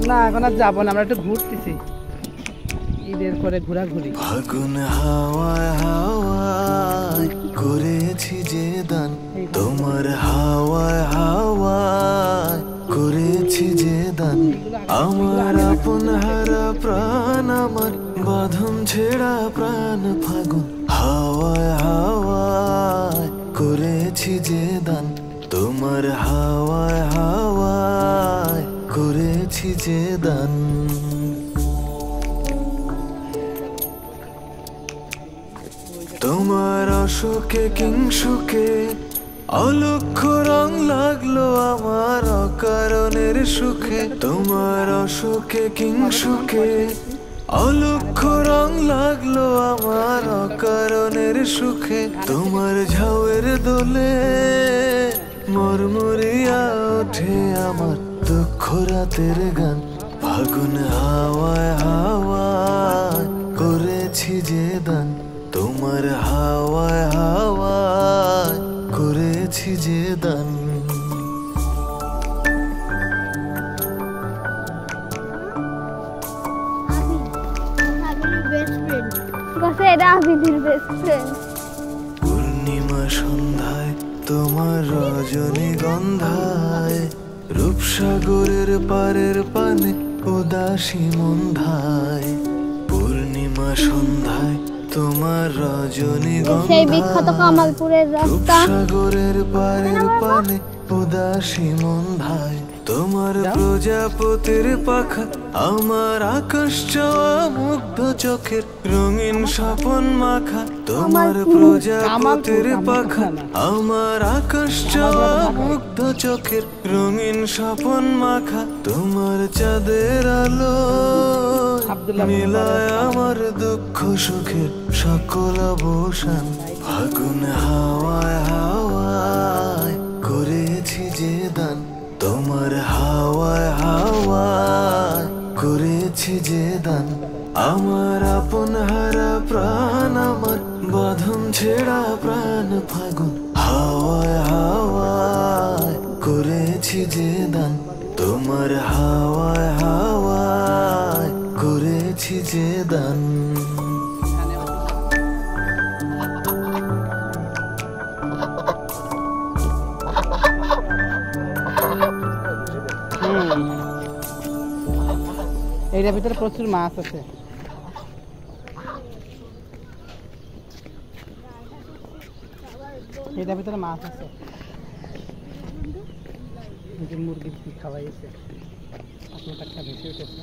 না এখন আর যাবো না, আমরা একটু ঘুরতেছি, ঈদের পরে ঘোরাঘুরি। ফাগুন হাওয়ায় হাওয়ায় করেছি যে দান, তোমার হাওয়ায় হাওয়ায় করেছি যে দান। আমার আপন হারা প্রাণ, আমার বাঁধন ছেঁড়া প্রাণ, ফাগুন হাওয়ায় হাওয়ায় করেছি যে দান, তোমার হাওয়ায় হাওয়ায় করেছি যে দান। তোমার অশোকে কিংসুকে অলক্ষ্য রং লাগলো আমার অকারণের সুখে, তোমার অশোকে কিংসুকে অলক্ষ্য রং লাগলো আমার অকারণের সুখে। তোমার ঝাউয়ের দোলে মরমরিয়া ওঠে আমার দুঃখ রাতের গান, ফাগুন হাওয়ায় হাওয়ায় করেছি যে দান, তোমার হাওয়ায় হাওয়ায় করেছি যে দান। পূর্ণিমা সন্ধ্যায় তোমার রজনীগন্ধায়, রূপসাগরের পারের পানে উদাসী মন্ধায়। পূর্ণিমা সন্ধ্যায় তোমার রজনীগন্ধায়, রূপসাগরের পারের পানে উদাসী মন্ধায়। তোমার প্রজাপতির পাখা আমার আকাশ চাওয়া মুগ্ধ চোখের রঙিন স্বপন মাখা, তোমার প্রজাপতির পাখা আমার আকাশ চাওয়া মুগ্ধ চোখের রঙিন স্বপন মাখা। তোমার চাঁদের আলো মিলায় আমার দুঃখ সুখের সকল অবসান, ফাগুন হাওয়ায় হাওয়ায় করেছি যে দান, তোমার হাওয়ায় হাওয়ায় করেছি যে দান। আমার আপন হারা প্রাণ, আমার বাঁধন ছেঁড়া প্রাণ, ফাগুন হাওয়ায় হাওয়ায় করেছি যে দান, তোমার হাওয়ায় হাওয়ায় করেছি যে দান। এইটার ভিতরে প্রচুর মাছ আছে। এটার ভিতরে মাছ আছে, মুরগি খাওয়াইছে, আপনার একটা ভেসে উঠেছে।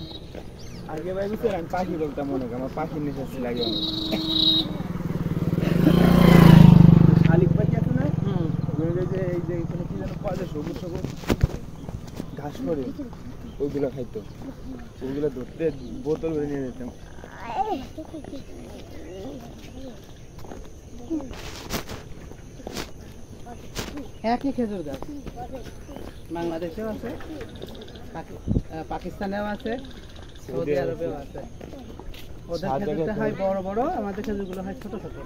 আগে ভাই বুঝতে আমি পাখি বলতাম, মনে করি আমার পাখির নিচে লাগে শালিক পাখি আছে না, এই যে এখানে কি যেন পাওয়া যায় সবুজ সবুজ ঘাস করে, ওইগুলো খাইতো, ওইগুলো ধরতে বোতল করে নিয়ে যেতাম। একই খেজুর গাছ বাংলাদেশেও আছে, পাকিস্তানেও আছে, সৌদি আরবেও আছে। ওদের খেজুরটা হয় বড় বড়, আমাদের খেজুরগুলো হয় ছোট ছোট।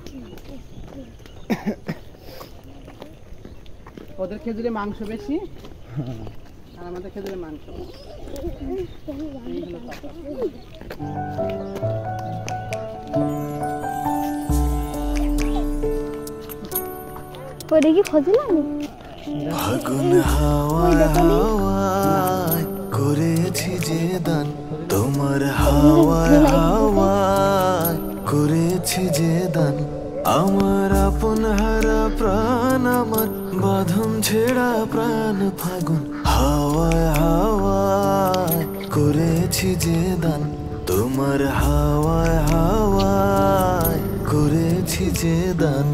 ওদের খেজুরে মাংস বেশি আর আমাদের খেজুরে মাংস। ফাগুন হাওয়ায় হাওয়ায় করেছি যে দান, তোমার হাওয়ায় হাওয়ায় করেছি যে দান। আমার আপন হারা প্রাণ, আমার বাঁধন ছেঁড়া প্রাণ, ফাগুন হাওয়ায় হাওয়ায় করেছি যে দান, তোমার হাওয়ায় হাওয়ায় করেছি যে দান।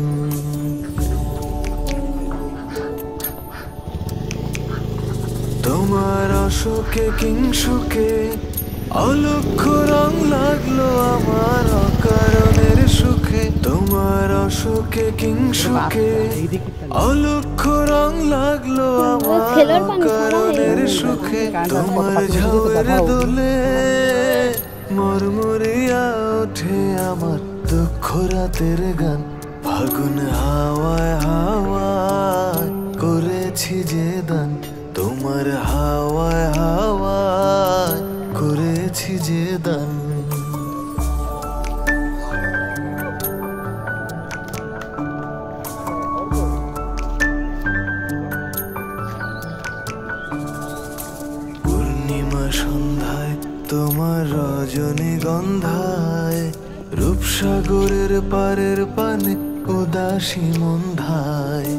তোমার অশোকে কিংসুকে অলক্ষ্য রং লাগলো আমার অকারণের সুখে, তোমার অশোকে কিংসুকে অলক্ষ্য রং লাগলো আমার অকারণের সুখে। তোমার ঝাউয়ের দোলে মরমরিয়া ওঠে আমার দুঃখ রাতের গান, ফাগুন হাওয়ায় হাওয়ায় করেছি যে দান, তোমার হাওয়ায় হাওয়ায় করেছি যে দান। পূর্ণিমা সন্ধ্যায় তোমার রজনীগন্ধায়, রূপসাগরের পারের পানে উদাসী মন্ধায়।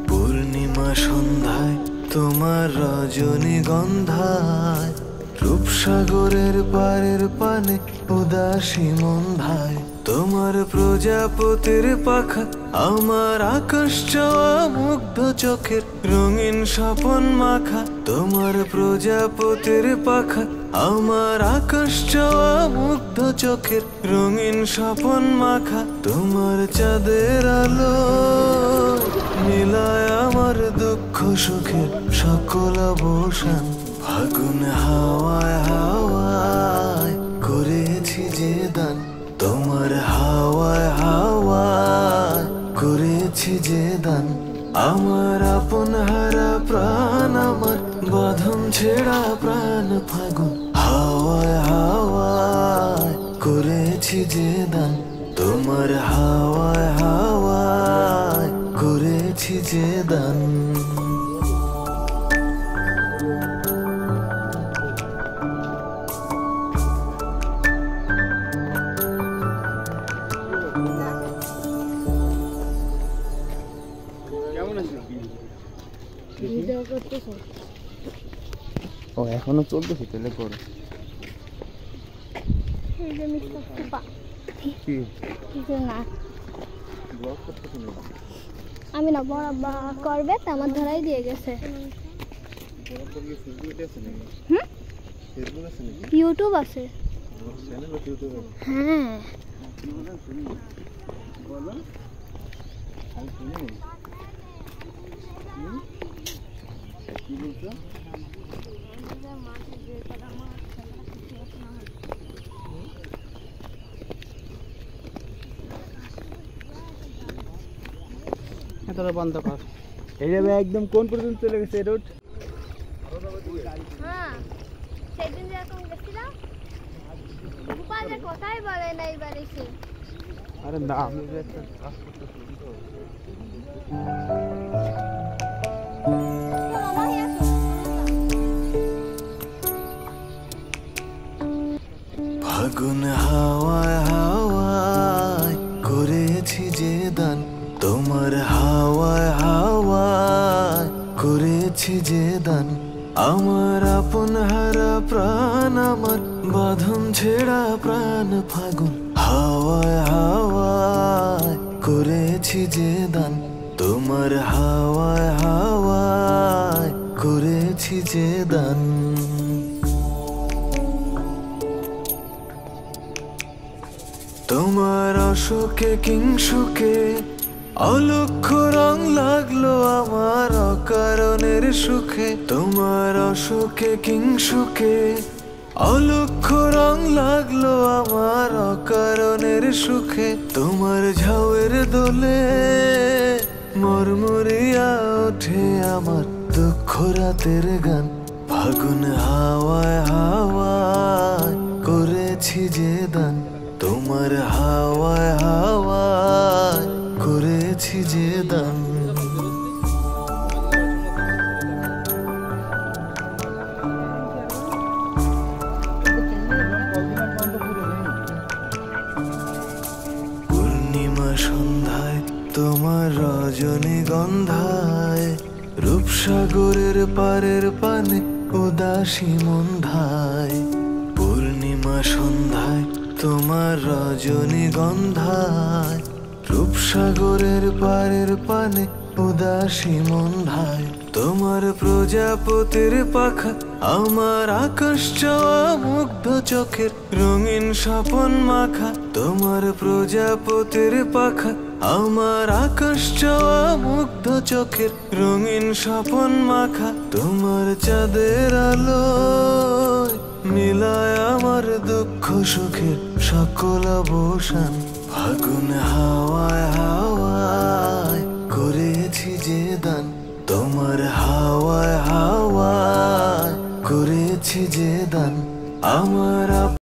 পূর্ণিমা সন্ধ্যায় তোমার রজনীগন্ধায়, রূপসাগরের পারের পানে উদাসী মন্ধায়। তোমার প্রজাপতির পাখা আমার আকাশ চাওয়া মুগ্ধ চোখের রঙিন স্বপন মাখা। তোমার প্রজাপতির পাখা আমার আকাশ চাওয়া মুগ্ধ চোখের রঙিন স্বপন মাখা। তোমার চাঁদের আলো মিলায় আমার দুঃখ সুখের সকল অবসান। ফাগুন হাওয়ায় হাওয়ায় করেছি যে দান, তোমার হাওয়ায় হাওয়ায় করেছি যে দান। আমার আপন হারা প্রাণ, আমার বাঁধন ছেঁড়া প্রাণ ফাগুন হাওয়ায় হাওয়ায় করেছি যে দান, তোমার হাওয়ায় হাওয়ায় করেছি যে দান। ভিডিও করতেছো? ও এখনো চলতেছে, তাহলে করো। এই যে মিস্টার সুপা কি কিছু না, ব্লগ করতেছ না? আমি না বড় বা করবে তো আমার ধরাই দিয়ে গেছে। ব্লগ করলে ফেসবুকে আছে নাকি? হুম, ফেসবুক আছে নাকি? ইউটিউব আছে। চ্যানেল আছে ইউটিউবে? হ্যাঁ, বলো আমি শুনি। কি বলছো? তোরা বন্ধ কর। এই যাবে একদম কোন পর্যন্ত চলে গেছে রোড? হ্যাঁ, সেদিন যেরকম গেছিলাম সুপা যে কোথায় বলে নাই বাড়িতে। আরে না, আমি যে একটা কাজ করতেছি তো। ফাগুন হাওয়ায় হাওয়ায় করেছি যে দান, তোমার হাওয়ায় হাওয়ায় করেছি যে দান। আমার আপন হারা প্রাণ, আমার বাঁধন ছেঁড়া প্রাণ ফাগুন হাওয়ায় হাওয়ায় করেছি যে দান, তোমার হাওয়ায় হাওয়ায় করেছি যে দান। তোমার অশোকে কিংসুকে অলক্ষ্য রং লাগলো আমার অকারণের সুখে। তোমার অশোকে কিংসুকে অলক্ষ্য রং লাগলো আমার অকারণের সুখে। তোমার ঝাউয়ের দোলে মরমরিয়া ওঠে আমার দুঃখ রাতের গান। ফাগুন হাওয়ায় হাওয়ায় করেছি যে দান, তোমার হাওয়ায় হাওয়ায় করেছি যে দান। পূর্ণিমা সন্ধ্যায় তোমার রজনীগন্ধায়, রূপসাগরের পারের পানে উদাসী মন্ধায়। পূর্ণিমা সন্ধ্যায় তোমার রজনীগন্ধায়, রূপসাগরের পারের পানে উদাসী মন্ধায়। তোমার প্রজাপতির পাখা আমার আকাশ চাওয়া মুগ্ধ চোখের রঙিন স্বপন মাখা। তোমার প্রজাপতির পাখা আমার আকাশ চাওয়া মুগ্ধ চোখের রঙিন স্বপন মাখা। তোমার চাঁদের আলো মিলায় আমার দুঃখ সুখের সকল অবসান। ফাগুন হাওয়ায় হাওয়ায় করেছি যে দান, তোমার হাওয়ায় হাওয়ায় করেছি যে দান। আমার